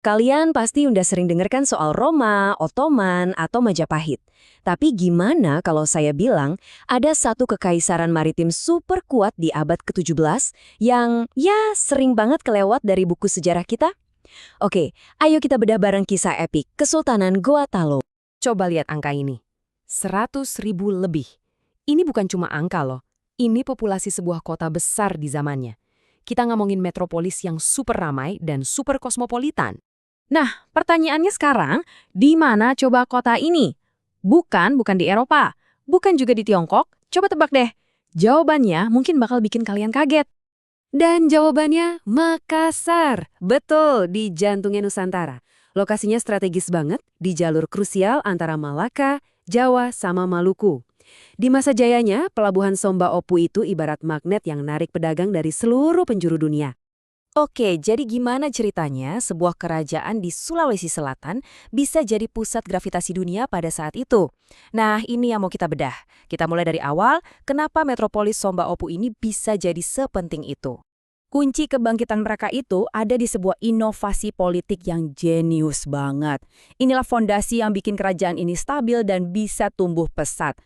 Kalian pasti udah sering dengarkan soal Roma, Ottoman, atau Majapahit. Tapi gimana kalau saya bilang ada satu kekaisaran maritim super kuat di abad ke-17 yang ya sering banget kelewat dari buku sejarah kita? Oke, ayo kita bedah bareng kisah epik Kesultanan Goa Talo. Coba lihat angka ini. 100.000 lebih. Ini bukan cuma angka loh. Ini populasi sebuah kota besar di zamannya. Kita ngomongin metropolis yang super ramai dan super kosmopolitan. Nah, pertanyaannya sekarang, di mana coba kota ini? Bukan di Eropa, bukan juga di Tiongkok. Coba tebak deh. Jawabannya mungkin bakal bikin kalian kaget. Dan jawabannya Makassar. Betul, di jantungnya Nusantara. Lokasinya strategis banget di jalur krusial antara Malaka, Jawa, sama Maluku. Di masa jayanya, pelabuhan Somba Opu itu ibarat magnet yang narik pedagang dari seluruh penjuru dunia. Oke, jadi gimana ceritanya sebuah kerajaan di Sulawesi Selatan bisa jadi pusat gravitasi dunia pada saat itu? Nah, ini yang mau kita bedah. Kita mulai dari awal, kenapa metropolis Somba Opu ini bisa jadi sepenting itu? Kunci kebangkitan mereka itu ada di sebuah inovasi politik yang jenius banget. Inilah fondasi yang bikin kerajaan ini stabil dan bisa tumbuh pesat.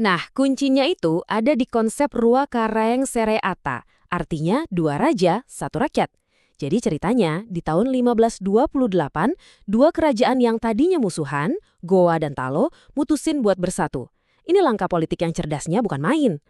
Nah, kuncinya itu ada di konsep Rua Karaeng Sereata. Artinya, dua raja, satu rakyat. Jadi ceritanya, di tahun 1528, dua kerajaan yang tadinya musuhan, Goa dan Talo, mutusin buat bersatu. Ini langkah politik yang cerdasnya bukan main.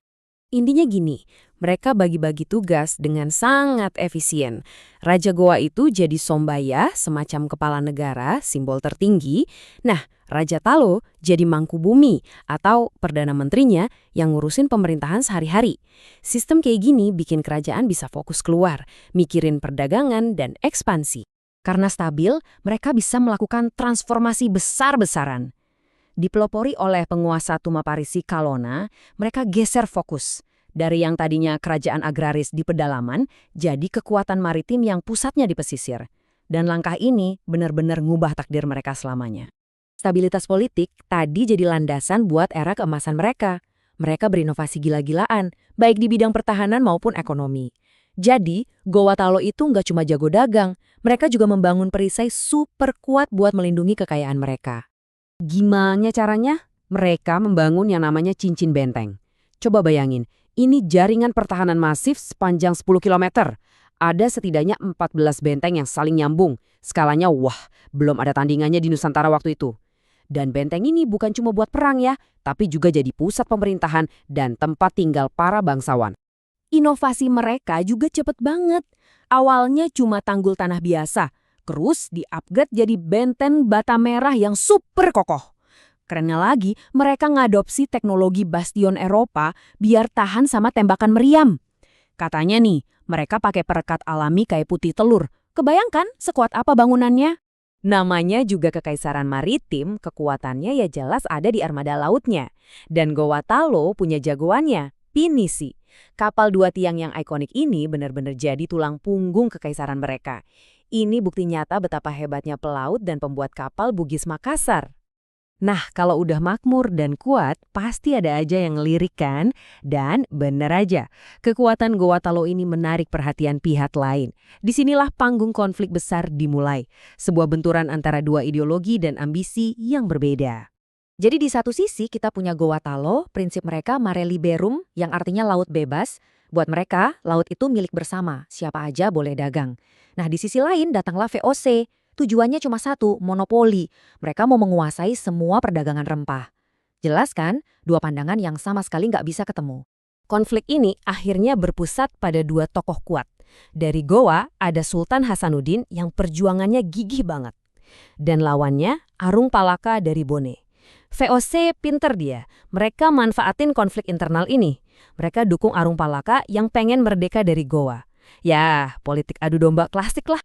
Intinya gini, mereka bagi-bagi tugas dengan sangat efisien. Raja Goa itu jadi Sombaya, semacam kepala negara, simbol tertinggi. Nah, Raja Talo jadi Mangkubumi atau Perdana Menterinya yang ngurusin pemerintahan sehari-hari. Sistem kayak gini bikin kerajaan bisa fokus keluar, mikirin perdagangan dan ekspansi. Karena stabil, mereka bisa melakukan transformasi besar-besaran. Dipelopori oleh penguasa Tumaparisi Kalona, mereka geser fokus. Dari yang tadinya kerajaan agraris di pedalaman, jadi kekuatan maritim yang pusatnya di pesisir. Dan langkah ini benar-benar ngubah takdir mereka selamanya. Stabilitas politik tadi jadi landasan buat era keemasan mereka. Mereka berinovasi gila-gilaan, baik di bidang pertahanan maupun ekonomi. Jadi, Goa Talo itu nggak cuma jago dagang, mereka juga membangun perisai super kuat buat melindungi kekayaan mereka. Gimana caranya? Mereka membangun yang namanya cincin benteng. Coba bayangin, ini jaringan pertahanan masif sepanjang 10 km. Ada setidaknya 14 benteng yang saling nyambung. Skalanya wah, belum ada tandingannya di Nusantara waktu itu. Dan benteng ini bukan cuma buat perang ya, tapi juga jadi pusat pemerintahan dan tempat tinggal para bangsawan. Inovasi mereka juga cepet banget. Awalnya cuma tanggul tanah biasa. Terus di-upgrade jadi benteng bata merah yang super kokoh. Kerennya lagi, mereka ngadopsi teknologi bastion Eropa biar tahan sama tembakan meriam. Katanya nih, mereka pakai perekat alami kayak putih telur. Kebayangkan sekuat apa bangunannya? Namanya juga Kekaisaran Maritim, kekuatannya ya jelas ada di armada lautnya. Dan Goa Talo punya jagoannya, Pinisi. Kapal dua tiang yang ikonik ini benar-benar jadi tulang punggung kekaisaran mereka. Ini bukti nyata betapa hebatnya pelaut dan pembuat kapal Bugis Makassar. Nah, kalau udah makmur dan kuat, pasti ada aja yang ngelirik kan? Dan bener aja, kekuatan Goa Talo ini menarik perhatian pihak lain. Disinilah panggung konflik besar dimulai. Sebuah benturan antara dua ideologi dan ambisi yang berbeda. Jadi di satu sisi kita punya Goa Talo, prinsip mereka mare liberum, yang artinya laut bebas. Buat mereka, laut itu milik bersama, siapa aja boleh dagang. Nah di sisi lain datanglah VOC, tujuannya cuma satu, monopoli. Mereka mau menguasai semua perdagangan rempah. Jelas kan, dua pandangan yang sama sekali nggak bisa ketemu. Konflik ini akhirnya berpusat pada dua tokoh kuat. Dari Goa ada Sultan Hasanuddin yang perjuangannya gigih banget. Dan lawannya Arung Palaka dari Bone. VOC pinter dia, mereka manfaatin konflik internal ini. Mereka dukung Arung Palaka yang pengen merdeka dari Goa. Ya, politik adu domba klasik lah.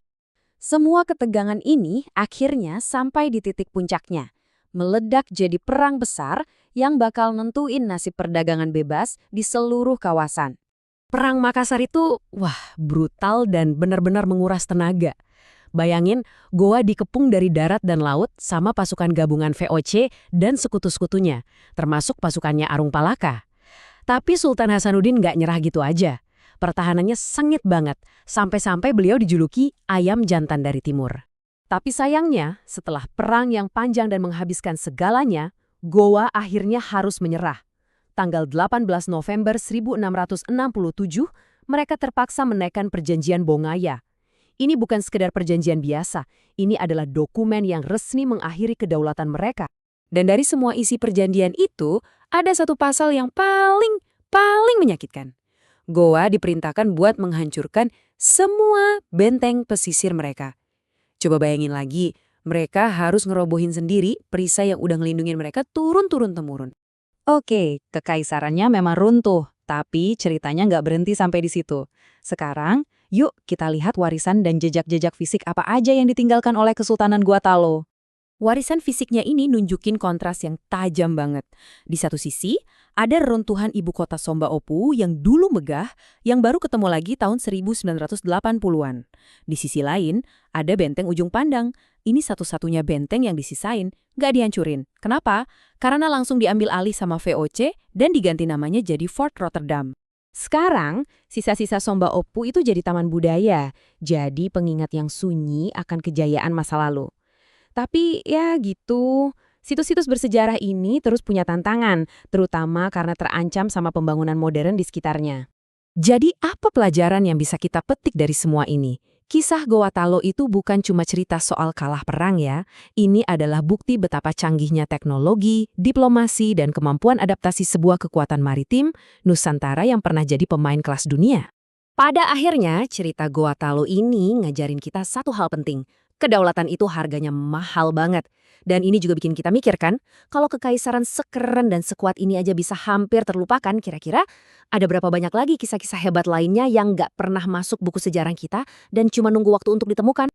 Semua ketegangan ini akhirnya sampai di titik puncaknya. Meledak jadi perang besar yang bakal nentuin nasib perdagangan bebas di seluruh kawasan. Perang Makassar itu, brutal dan benar-benar menguras tenaga. Bayangin, Goa dikepung dari darat dan laut sama pasukan gabungan VOC dan sekutu-sekutunya, termasuk pasukannya Arung Palaka. Tapi Sultan Hasanuddin nggak nyerah gitu aja. Pertahanannya sengit banget, sampai-sampai beliau dijuluki ayam jantan dari timur. Tapi sayangnya, setelah perang yang panjang dan menghabiskan segalanya, Gowa akhirnya harus menyerah. Tanggal 18 November 1667, mereka terpaksa menaikkan perjanjian Bongaya. Ini bukan sekedar perjanjian biasa, ini adalah dokumen yang resmi mengakhiri kedaulatan mereka. Dan dari semua isi perjanjian itu, ada satu pasal yang paling menyakitkan. Goa diperintahkan buat menghancurkan semua benteng pesisir mereka. Coba bayangin lagi, mereka harus ngerobohin sendiri perisai yang udah ngelindungin mereka turun-temurun. Oke, kekaisarannya memang runtuh, tapi ceritanya nggak berhenti sampai di situ. Sekarang, yuk kita lihat warisan dan jejak-jejak fisik apa aja yang ditinggalkan oleh Kesultanan Guatalo. Warisan fisiknya ini nunjukin kontras yang tajam banget. Di satu sisi, ada reruntuhan ibu kota Sombaopu yang dulu megah, yang baru ketemu lagi tahun 1980-an. Di sisi lain, ada benteng Ujung Pandang. Ini satu-satunya benteng yang disisain, nggak dihancurin. Kenapa? Karena langsung diambil alih sama VOC dan diganti namanya jadi Fort Rotterdam. Sekarang, sisa-sisa Sombaopu itu jadi taman budaya, jadi pengingat yang sunyi akan kejayaan masa lalu. Tapi ya gitu, situs-situs bersejarah ini terus punya tantangan, terutama karena terancam sama pembangunan modern di sekitarnya. Jadi apa pelajaran yang bisa kita petik dari semua ini? Kisah Gowatalo itu bukan cuma cerita soal kalah perang ya, ini adalah bukti betapa canggihnya teknologi, diplomasi, dan kemampuan adaptasi sebuah kekuatan maritim Nusantara yang pernah jadi pemain kelas dunia. Pada akhirnya, cerita Gowatalo ini ngajarin kita satu hal penting. Kedaulatan itu harganya mahal banget. Dan ini juga bikin kita mikir kan, kalau kekaisaran sekeren dan sekuat ini aja bisa hampir terlupakan, kira-kira ada berapa banyak lagi kisah-kisah hebat lainnya yang nggak pernah masuk buku sejarah kita dan cuma nunggu waktu untuk ditemukan?